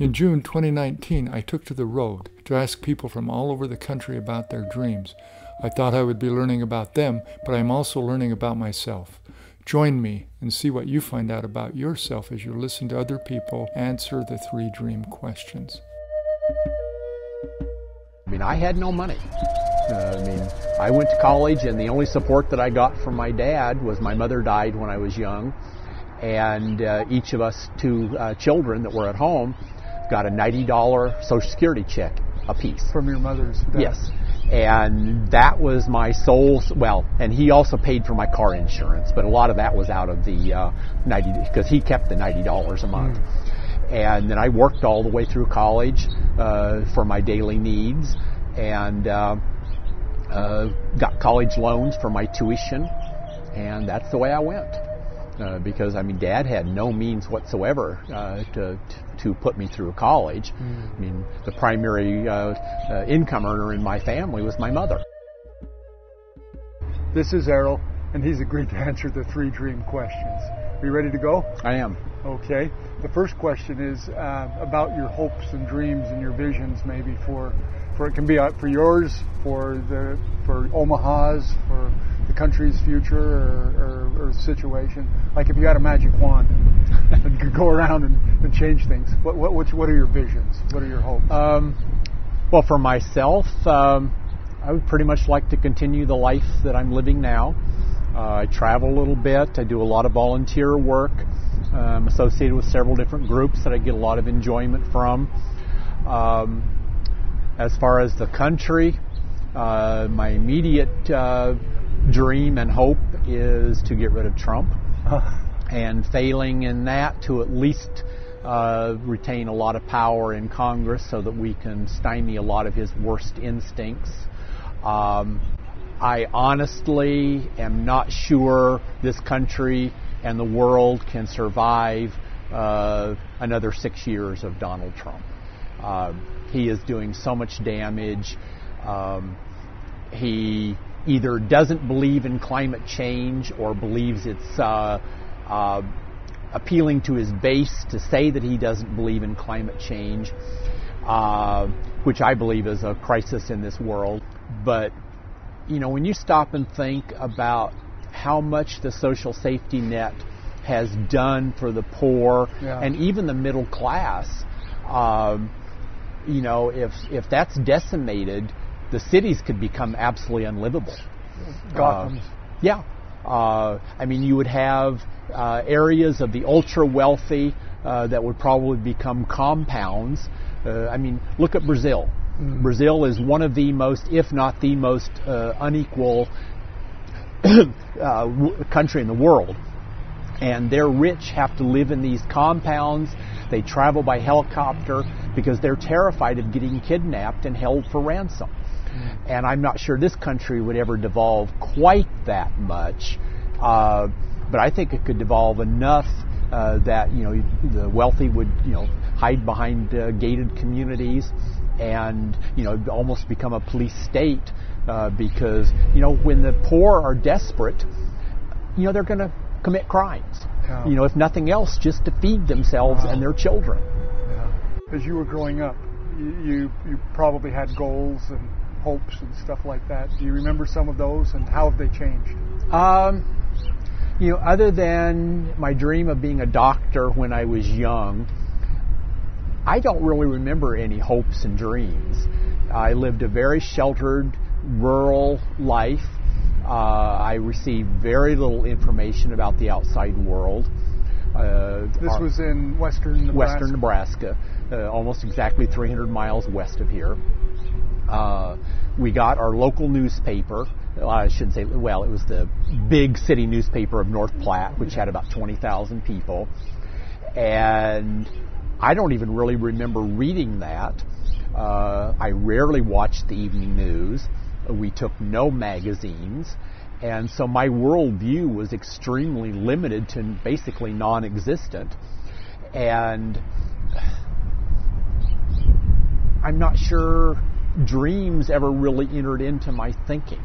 In June 2019, I took to the road to ask people from all over the country about their dreams. I thought I would be learning about them, but I'm also learning about myself. Join me and see what you find out about yourself as you listen to other people answer the 3 dream questions. I had no money. I went to college, and the only support that I got from my dad was my mother died when I was young, and each of us 2 children that were at home got a $90 Social Security check apiece. From your mother's death? Yes. And that was my sole, and he also paid for my car insurance, but a lot of that was out of the 90, because he kept the $90 a month. And then I worked all the way through college for my daily needs, and got college loans for my tuition, and that's the way I went. Because Dad had no means whatsoever to put me through college. The primary income earner in my family was my mother. This is Errol, and he's agreed to answer the 3 dream questions. Are you ready to go? I am. Okay. The first question is about your hopes and dreams and your visions, maybe for it can be for yours, for Omaha's, for the country's future or situation. Like if you had a magic wand and could go around and change things, what are your visions? What are your hopes? Well, for myself, I would pretty much like to continue the life that I'm living now. I travel a little bit. I do a lot of volunteer work. I'm associated with several different groups that I get a lot of enjoyment from. As far as the country, my immediate dream and hope is to get rid of Trump, and failing in that, to at least retain a lot of power in Congress so that we can stymie a lot of his worst instincts. I honestly am not sure this country and the world can survive another 6 years of Donald Trump. He is doing so much damage. He either doesn't believe in climate change or believes it's appealing to his base to say that he doesn't believe in climate change, which I believe is a crisis in this world. But, when you stop and think about how much the social safety net has done for the poor and even the middle class, if that's decimated, the cities could become absolutely unlivable. Gotham's. You would have areas of the ultra wealthy that would probably become compounds. Look at Brazil. Brazil is one of the most, if not the most, unequal country in the world. And their rich have to live in these compounds. They travel by helicopter because they're terrified of getting kidnapped and held for ransom. And I'm not sure this country would ever devolve quite that much, but I think it could devolve enough that the wealthy would hide behind gated communities and almost become a police state because when the poor are desperate, they're going to commit crimes. If nothing else, just to feed themselves and their children. As you were growing up, you probably had goals and hopes and stuff like that. Do you remember some of those, and how have they changed? Other than my dream of being a doctor when I was young, I don't really remember any hopes and dreams. I lived a very sheltered, rural life. I received very little information about the outside world. This was in western Nebraska? Western Nebraska, almost exactly 300 miles west of here. We got our local newspaper. I shouldn't say, it was the big city newspaper of North Platte, which had about 20,000 people. And I don't even really remember reading that. I rarely watched the evening news. We took no magazines. And so my worldview was extremely limited to basically non-existent. And I'm not sure dreams ever really entered into my thinking.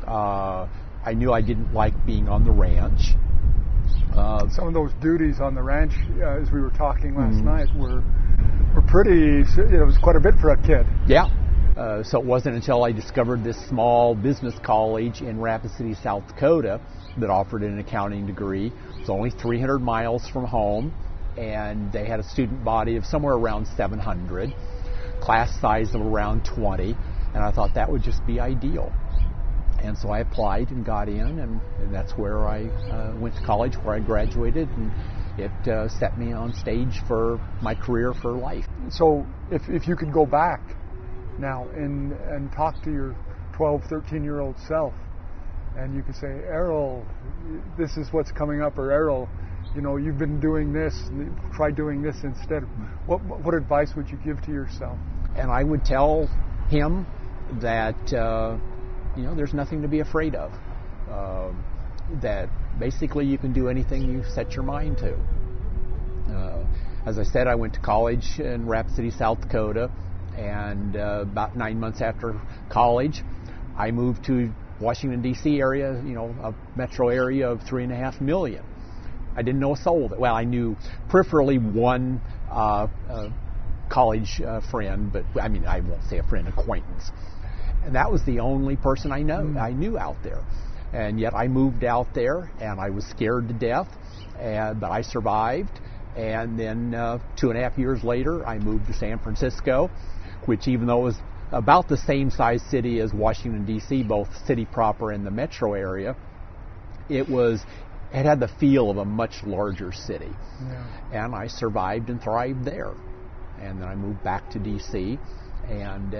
I knew I didn't like being on the ranch. Some of those duties on the ranch, as we were talking last night, were it was quite a bit for a kid. Yeah. So it wasn't until I discovered this small business college in Rapid City, South Dakota that offered an accounting degree. It's only 300 miles from home, and they had a student body of somewhere around 700, class size of around 20, and I thought that would just be ideal. And so I applied and got in, and that's where I went to college, where I graduated, and it set me on stage for my career for life. So if you could go back now and talk to your 12, 13-year-old self, and you could say, Errol, this is what's coming up, or Errol, you've been doing this, try doing this instead. What advice would you give to yourself? And I would tell him that there's nothing to be afraid of. That basically you can do anything you set your mind to. As I said, I went to college in Rapid City, South Dakota, and about 9 months after college, I moved to Washington, D.C. area, a metro area of 3.5 million. I didn't know a soul. Well, I knew peripherally one college friend, but I won't say a friend, acquaintance. And that was the only person I knew out there. And yet I moved out there, and I was scared to death, but I survived. And then 2.5 years later, I moved to San Francisco, which, even though it was about the same size city as Washington, D.C., both city proper and the metro area, it had the feel of a much larger city. Yeah. And I survived and thrived there. And then I moved back to D.C. and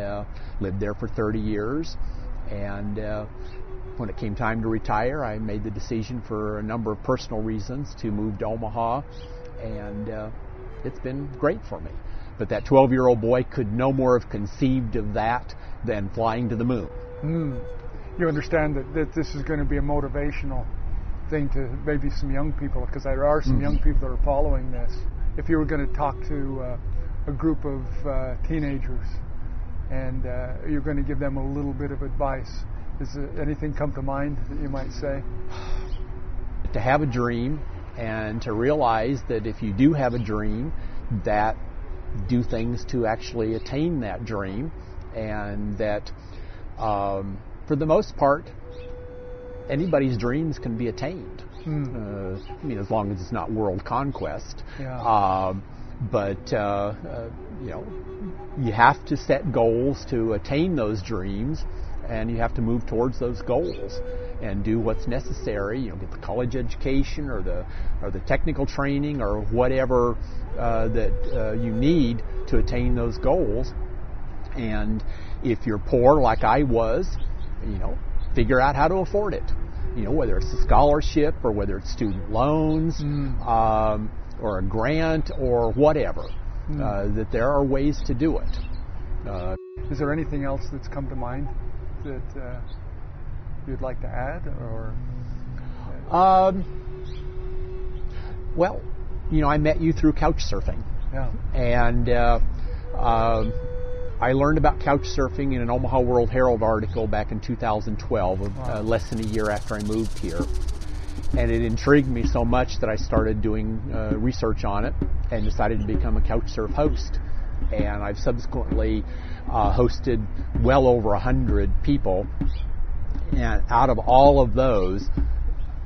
lived there for 30 years. And when it came time to retire, I made the decision, for a number of personal reasons, to move to Omaha. And it's been great for me. But that 12-year-old boy could no more have conceived of that than flying to the moon. You understand that this is going to be a motivational thing to maybe some young people, because there are some young people that are following this. If you were going to talk to a group of teenagers and you're going to give them a little bit of advice, does anything come to mind that you might say? To have a dream, and to realize that if you do have a dream, that do things to actually attain that dream, and that for the most part, anybody's dreams can be attained. As long as it's not world conquest. Yeah. But you have to set goals to attain those dreams, and you have to move towards those goals and do what's necessary. Get the college education or the technical training or whatever that you need to attain those goals. And if you're poor, like I was, figure out how to afford it. Whether it's a scholarship or whether it's student loans or a grant or whatever, that there are ways to do it. Is there anything else that's come to mind that you'd like to add? Or well, I met you through Couchsurfing. Yeah. And I learned about Couchsurfing in an Omaha World Herald article back in 2012, less than a year after I moved here. And it intrigued me so much that I started doing research on it and decided to become a Couchsurf host. And I've subsequently hosted well over 100 people. And out of all of those,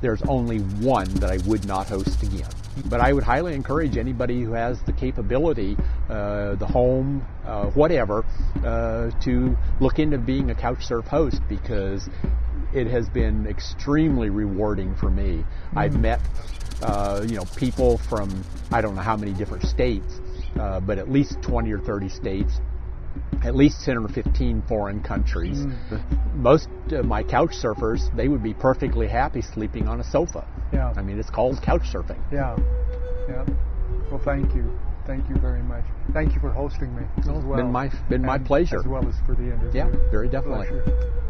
there's only one that I would not host again. But I would highly encourage anybody who has the capability, the home, whatever, to look into being a Couchsurf host, because it has been extremely rewarding for me. I've met, people from I don't know how many different states, but at least 20 or 30 states, at least 10 or 15 foreign countries. Most of my couch surfers, they would be perfectly happy sleeping on a sofa. Yeah. It's called Couchsurfing. Yeah. Yeah. Well, thank you. Thank you very much. Thank you for hosting me. It's been my pleasure. As well as for the interview. Yeah, very definitely. Pleasure.